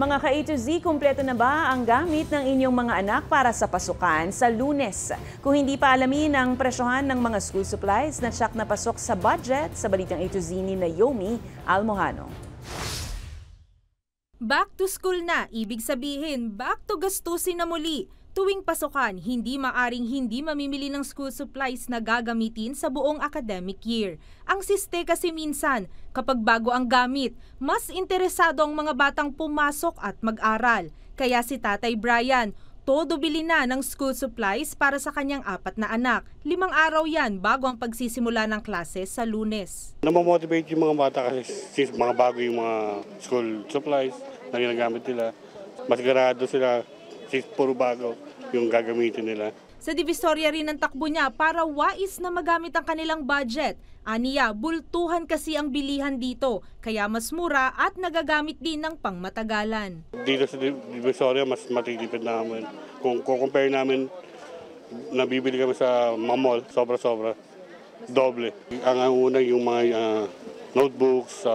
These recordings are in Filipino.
Mga ka-A to Z, kumpleto na ba ang gamit ng inyong mga anak para sa pasukan sa Lunes? Kung hindi pa alamin ang presyohan ng mga school supplies na tsak na pasok sa budget, sa balitang A to Z ni Naomi Almojano. Back to school na, ibig sabihin back to gastusin na muli. Tuwing pasukan, hindi maaring hindi mamimili ng school supplies na gagamitin sa buong academic year. Ang siste kasi minsan, kapag bago ang gamit, mas interesado ang mga batang pumasok at mag-aral. Kaya si Tatay Brian, todo bili na ng school supplies para sa kanyang 4 na anak. 5 araw yan bago ang pagsisimula ng klase sa Lunes. Namomotivate yung mga bata kasi since mga bago yung mga school supplies na ginagamit nila. Masigurado sila since puro bago yung gagamitin nila. Sa Divisoria rin ang takbo niya para wais na magamit ang kanilang budget. Aniya, bultuhan kasi ang bilihan dito, kaya mas mura at nagagamit din ng pangmatagalan. Dito sa Divisoria, mas matitipid namin. Kung compare namin, nabibili kami sa mall, sobra-sobra, doble. Ang unang yung mga notebooks,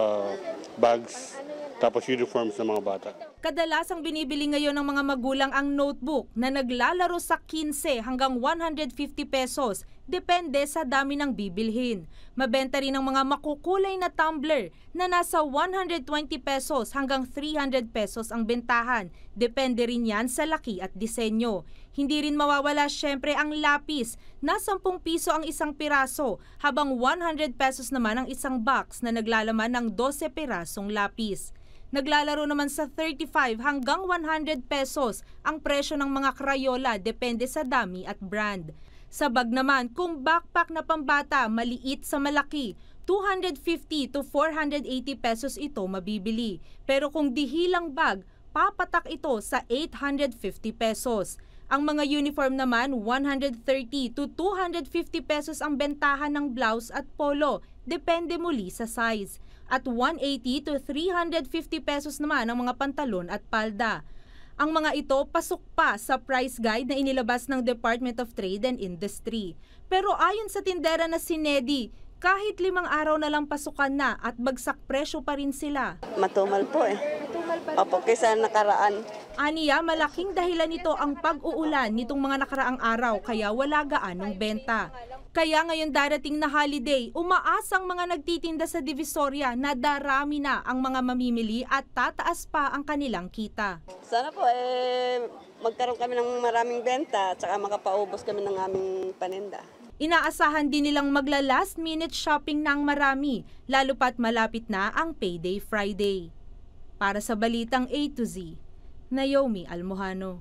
bags, tapos uniforms ng mga bata. Kadalasang binibili ngayon ng mga magulang ang notebook na naglalaro sa 15 hanggang 150 pesos, depende sa dami ng bibilhin. Mabenta rin ang mga makukulay na tumbler na nasa 120 pesos hanggang 300 pesos ang bentahan, depende rin yan sa laki at disenyo. Hindi rin mawawala syempre ang lapis, na 10 piso ang isang piraso, habang 100 pesos naman ang isang box na naglalaman ng 12 pirasong lapis. Naglalaro naman sa 35 hanggang 100 pesos ang presyo ng mga Crayola, depende sa dami at brand. Sa bag naman, kung backpack na pambata, maliit sa malaki, 250 to 480 pesos ito mabibili. Pero kung dihilang bag, papatak ito sa 850 pesos. Ang mga uniform naman, 130 to 250 pesos ang bentahan ng blouse at polo, depende muli sa size. At 180 to 350 pesos naman ang mga pantalon at palda. Ang mga ito pasok pa sa price guide na inilabas ng Department of Trade and Industry. Pero ayon sa tindera na si Nedy, kahit 5 araw na lang pasukan na at bagsak presyo pa rin sila. Matumal po Opo, kaysa nakaraan. Aniya, malaking dahilan nito ang pag-uulan nitong mga nakaraang araw kaya wala gaanong benta. Kaya ngayon darating na holiday, umaasang mga nagtitinda sa Divisoria na darami na ang mga mamimili at tataas pa ang kanilang kita. Sana po magkaroon kami ng maraming benta at saka makapaubos kami ng aming paninda. Inaasahan din nilang magla-last minute shopping ng marami, lalo pat malapit na ang Payday Friday. Para sa Balitang A to Z, Naomi Almojano.